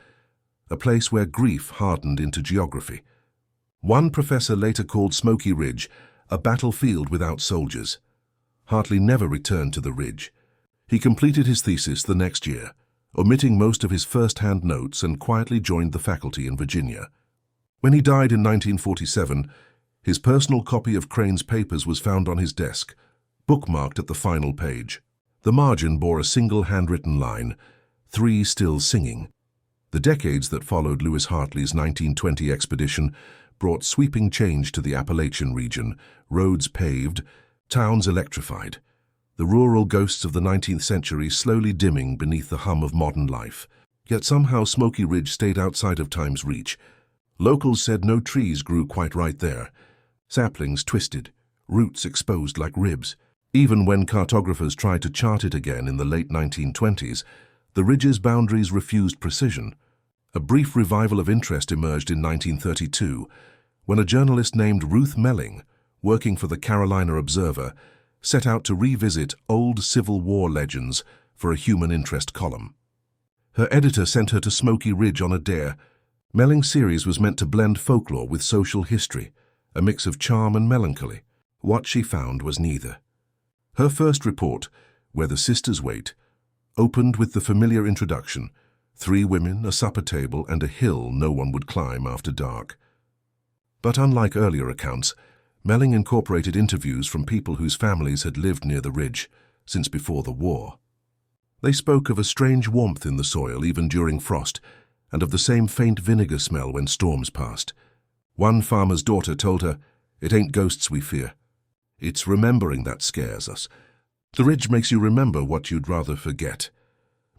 a place where grief hardened into geography. One professor later called Smoky Ridge a battlefield without soldiers. Hartley never returned to the ridge. He completed his thesis the next year, omitting most of his first-hand notes, and quietly joined the faculty in Virginia. When he died in 1947, his personal copy of Crane's papers was found on his desk, bookmarked at the final page. The margin bore a single handwritten line, "3 still singing." The decades that followed Lewis Hartley's 1920 expedition brought sweeping change to the Appalachian region, roads paved, towns electrified, the rural ghosts of the 19th century slowly dimming beneath the hum of modern life. Yet somehow Smoky Ridge stayed outside of time's reach. Locals said no trees grew quite right there. Saplings twisted, roots exposed like ribs. Even when cartographers tried to chart it again in the late 1920s, the ridge's boundaries refused precision. A brief revival of interest emerged in 1932, when a journalist named Ruth Melling working for the Carolina Observer, set out to revisit old Civil War legends for a human interest column. Her editor sent her to Smoky Ridge on a dare. Melling's series was meant to blend folklore with social history, a mix of charm and melancholy. What she found was neither. Her first report, Where the Sisters Wait, opened with the familiar introduction: 3 women, a supper table, and a hill no one would climb after dark. But unlike earlier accounts, Melling incorporated interviews from people whose families had lived near the ridge since before the war. They spoke of a strange warmth in the soil even during frost, and of the same faint vinegar smell when storms passed. One farmer's daughter told her, "It ain't ghosts we fear. It's remembering that scares us. The ridge makes you remember what you'd rather forget."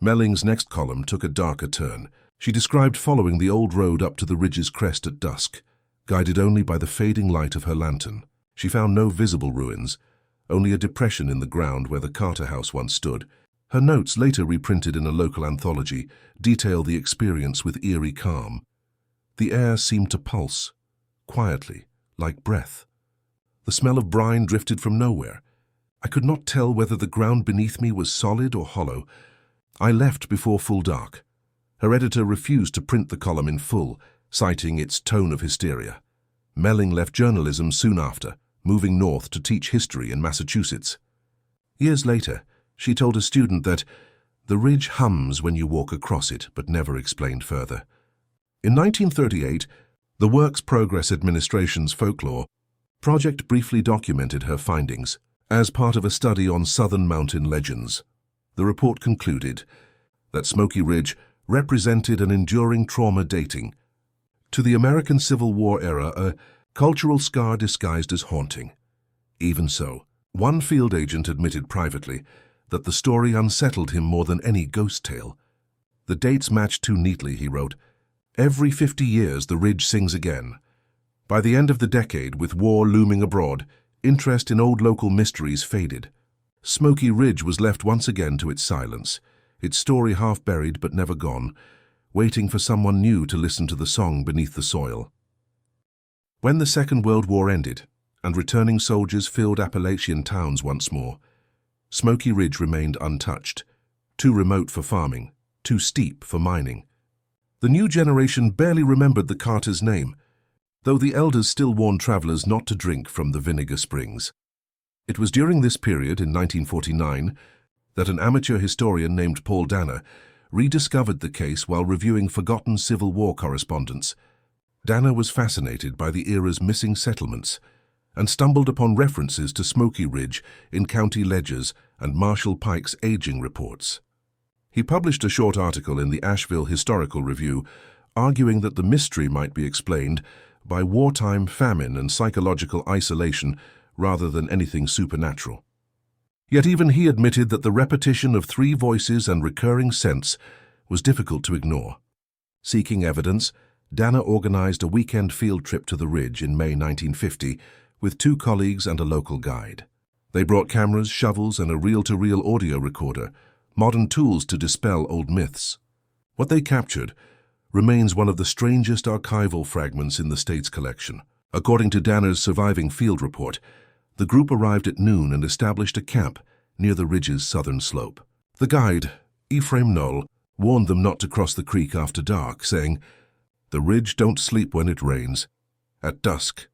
Melling's next column took a darker turn. She described following the old road up to the ridge's crest at dusk, guided only by the fading light of her lantern. She found no visible ruins, only a depression in the ground where the Carter house once stood. Her notes, later reprinted in a local anthology, detail the experience with eerie calm. The air seemed to pulse, quietly, like breath. The smell of brine drifted from nowhere. I could not tell whether the ground beneath me was solid or hollow. I left before full dark. Her editor refused to print the column in full, citing its tone of hysteria. Melling left journalism soon after, moving north to teach history in Massachusetts. Years later, she told a student that the ridge hums when you walk across it, but never explained further. In 1938, the Works Progress Administration's folklore project briefly documented her findings as part of a study on southern mountain legends. The report concluded that Smoky Ridge represented an enduring trauma dating to the American Civil War era, a cultural scar disguised as haunting. Even so, one field agent admitted privately that the story unsettled him more than any ghost tale. "The dates match too neatly," he wrote. "Every 50 years the ridge sings again." By the end of the decade, with war looming abroad, interest in old local mysteries faded. Smoky Ridge was left once again to its silence, its story half buried but never gone, waiting for someone new to listen to the song beneath the soil. When the Second World War ended, and returning soldiers filled Appalachian towns once more, Smoky Ridge remained untouched, too remote for farming, too steep for mining. The new generation barely remembered the Carter's name, though the elders still warned travelers not to drink from the vinegar springs. It was during this period, in 1949, that an amateur historian named Paul Danner rediscovered the case while reviewing forgotten Civil War correspondence. Danner was fascinated by the era's missing settlements and stumbled upon references to Smoky Ridge in county ledgers and Marshall Pike's aging reports. He published a short article in the Asheville Historical Review, arguing that the mystery might be explained by wartime famine and psychological isolation rather than anything supernatural. Yet even he admitted that the repetition of 3 voices and recurring scents was difficult to ignore. Seeking evidence, Danner organized a weekend field trip to the ridge in May 1950 with 2 colleagues and a local guide. They brought cameras, shovels, and a reel-to-reel audio recorder, modern tools to dispel old myths. What they captured remains one of the strangest archival fragments in the state's collection. According to Danner's surviving field report, the group arrived at noon and established a camp near the ridge's southern slope. The guide, Ephraim Knoll, warned them not to cross the creek after dark, saying, "The ridge don't sleep when it rains. At dusk."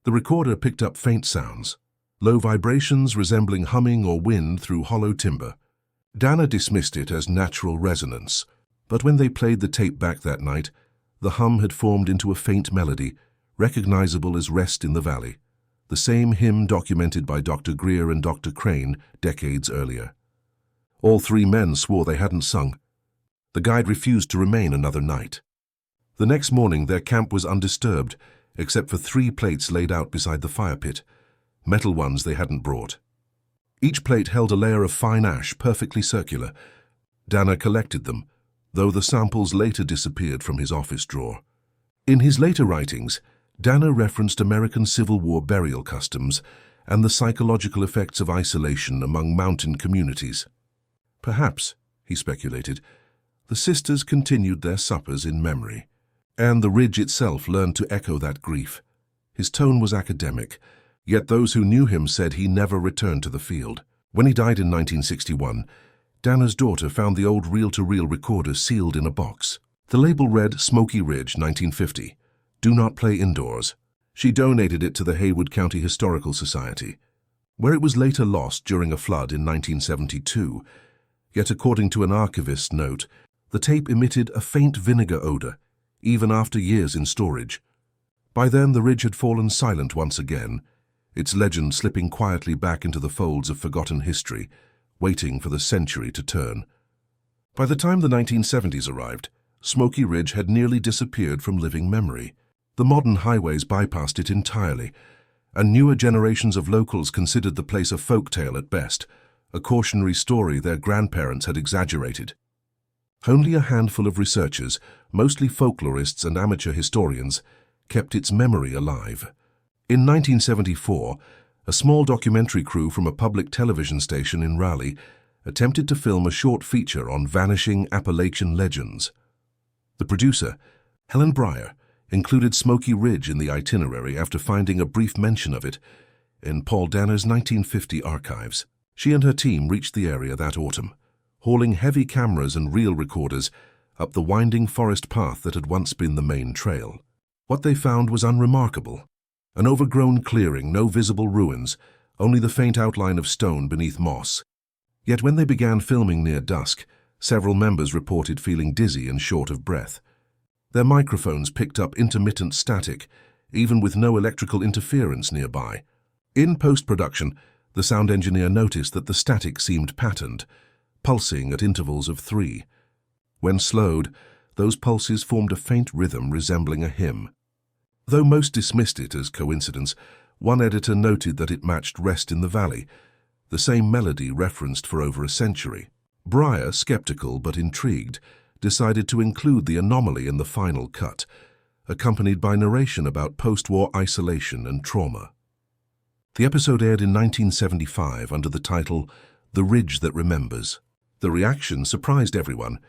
The recorder picked up faint sounds, low vibrations resembling humming or wind through hollow timber. Danner dismissed it as natural resonance, but when they played the tape back that night, the hum had formed into a faint melody, recognizable as Rest in the Valley, the same hymn documented by Dr. Greer and Dr. Crane decades earlier. All 3 men swore they hadn't sung. The guide refused to remain another night. The next morning their camp was undisturbed, except for 3 plates laid out beside the fire pit, metal ones they hadn't brought. Each plate held a layer of fine ash, perfectly circular. Danner collected them, though the samples later disappeared from his office drawer. In his later writings, Danner referenced American Civil War burial customs and the psychological effects of isolation among mountain communities. Perhaps, he speculated, the sisters continued their suppers in memory, and the ridge itself learned to echo that grief. His tone was academic, Yet those who knew him said he never returned to the field. When he died in 1961, Danner's daughter found the old reel-to-reel recorder sealed in a box. The label read Smoky Ridge, 1950. Do not play indoors. She donated it to the Haywood County Historical Society, where it was later lost during a flood in 1972. Yet according to an archivist's note, the tape emitted a faint vinegar odor, even after years in storage. By then the ridge had fallen silent once again, its legend slipping quietly back into the folds of forgotten history, waiting for the century to turn. By the time the 1970s arrived, Smoky Ridge had nearly disappeared from living memory. The modern highways bypassed it entirely, and newer generations of locals considered the place a folktale at best, a cautionary story their grandparents had exaggerated. Only a handful of researchers, mostly folklorists and amateur historians, kept its memory alive. In 1974, a small documentary crew from a public television station in Raleigh attempted to film a short feature on vanishing Appalachian legends. The producer, Helen Breyer, included Smoky Ridge in the itinerary after finding a brief mention of it in Paul Danner's 1950 archives. She and her team reached the area that autumn, hauling heavy cameras and reel recorders up the winding forest path that had once been the main trail. What they found was unremarkable. An overgrown clearing, no visible ruins, only the faint outline of stone beneath moss. Yet when they began filming near dusk, several members reported feeling dizzy and short of breath. Their microphones picked up intermittent static, even with no electrical interference nearby. In post-production, the sound engineer noticed that the static seemed patterned, pulsing at intervals of 3. When slowed, those pulses formed a faint rhythm resembling a hymn. Though most dismissed it as coincidence, one editor noted that it matched Rest in the Valley, the same melody referenced for over a century. Breyer, skeptical but intrigued, decided to include the anomaly in the final cut, accompanied by narration about post-war isolation and trauma. The episode aired in 1975 under the title The Ridge That Remembers. The reaction surprised everyone.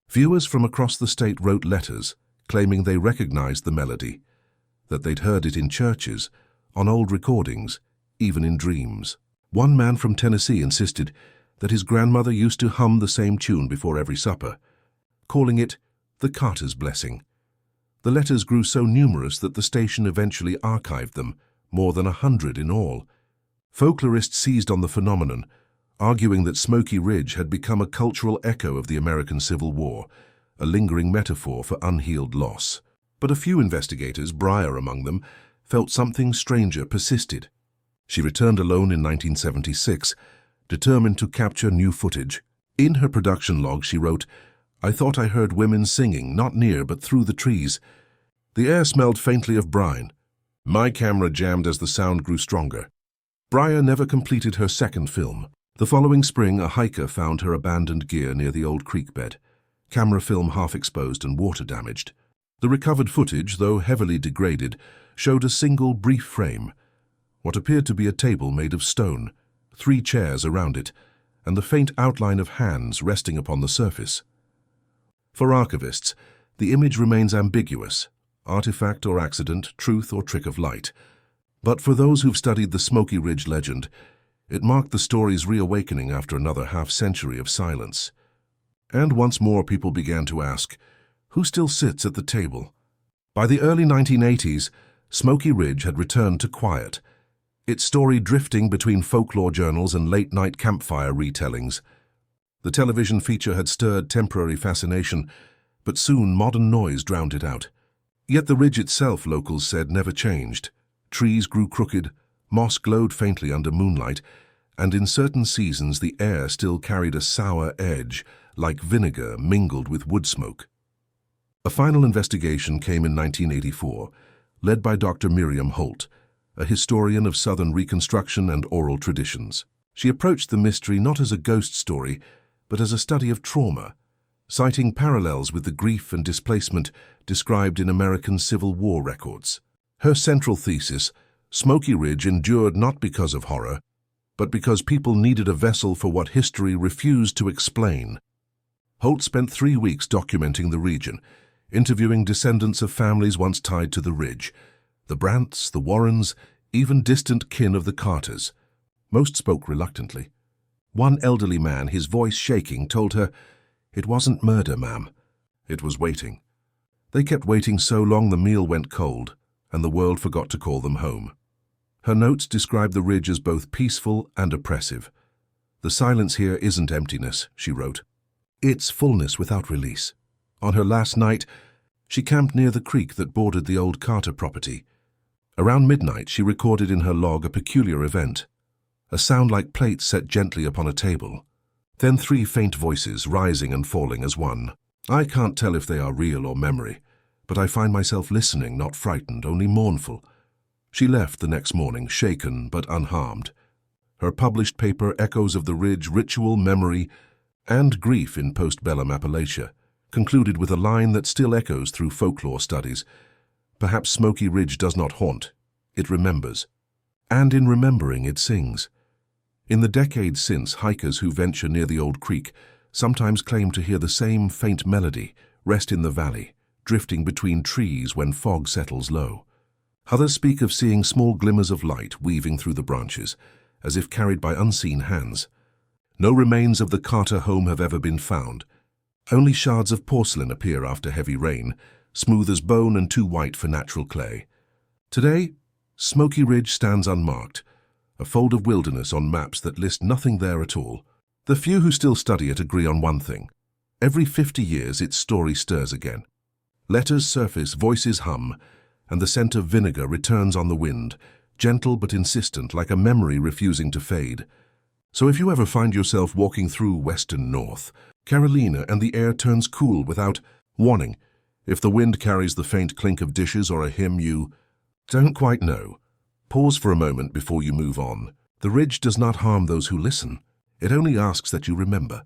Viewers from across the state wrote letters claiming they recognized the melody, that they'd heard it in churches, on old recordings, even in dreams. One man from Tennessee insisted that his grandmother used to hum the same tune before every supper, calling it the Carter's Blessing. The letters grew so numerous that the station eventually archived them, more than 100 in all. Folklorists seized on the phenomenon, arguing that Smoky Ridge had become a cultural echo of the American Civil War, a lingering metaphor for unhealed loss. But a few investigators, Breyer among them, felt something stranger persisted. She returned alone in 1976, determined to capture new footage. In her production log she wrote, "I thought I heard women singing, not near but through the trees. The air smelled faintly of brine. My camera jammed as the sound grew stronger." Breyer never completed her second film. The following spring, a hiker found her abandoned gear near the old creek bed, camera film half exposed and water damaged. The recovered footage, though heavily degraded, showed a single brief frame, what appeared to be a table made of stone, 3 chairs around it, and the faint outline of hands resting upon the surface. For archivists, the image remains ambiguous, artifact or accident, truth or trick of light. But for those who've studied the Smoky Ridge legend, it marked the story's reawakening after another half-century of silence. And once more people began to ask, who still sits at the table? By the early 1980s, Smoky Ridge had returned to quiet, its story drifting between folklore journals and late-night campfire retellings. The television feature had stirred temporary fascination, but soon modern noise drowned it out. Yet the ridge itself, locals said, never changed. Trees grew crooked, moss glowed faintly under moonlight, and in certain seasons the air still carried a sour edge, like vinegar mingled with wood smoke. A final investigation came in 1984, led by Dr. Miriam Holt, a historian of Southern Reconstruction and oral traditions. She approached the mystery not as a ghost story, but as a study of trauma, citing parallels with the grief and displacement described in American Civil War records. Her central thesis, Smoky Ridge endured not because of horror, but because people needed a vessel for what history refused to explain. Holt spent 3 weeks documenting the region, interviewing descendants of families once tied to the ridge, the Brants, the Warrens, even distant kin of the Carters. Most spoke reluctantly. One elderly man, his voice shaking, told her, "It wasn't murder, ma'am. It was waiting." They kept waiting so long the meal went cold, and the world forgot to call them home. Her notes described the ridge as both peaceful and oppressive. "The silence here isn't emptiness," she wrote. "It's fullness without release." On her last night, she camped near the creek that bordered the old Carter property. Around midnight, she recorded in her log a peculiar event. A sound like plates set gently upon a table. Then 3 faint voices rising and falling as one. "I can't tell if they are real or memory, but I find myself listening, not frightened, only mournful." She left the next morning, shaken but unharmed. Her published paper, Echoes of the Ridge, Ritual, Memory, and Grief in Postbellum Appalachia, concluded with a line that still echoes through folklore studies. "Perhaps Smoky Ridge does not haunt, it remembers. And in remembering it sings." In the decades since, hikers who venture near the old creek sometimes claim to hear the same faint melody rest in the valley, drifting between trees when fog settles low. Others speak of seeing small glimmers of light weaving through the branches, as if carried by unseen hands. No remains of the Carter home have ever been found. Only shards of porcelain appear after heavy rain, smooth as bone and too white for natural clay. Today, Smoky Ridge stands unmarked, a fold of wilderness on maps that list nothing there at all. The few who still study it agree on one thing: every 50 years its story stirs again. Letters surface, voices hum, and the scent of vinegar returns on the wind, gentle but insistent, like a memory refusing to fade. So if you ever find yourself walking through western North Carolina and the air turns cool without warning, if the wind carries the faint clink of dishes or a hymn you don't quite know, pause for a moment before you move on. The ridge does not harm those who listen. It only asks that you remember.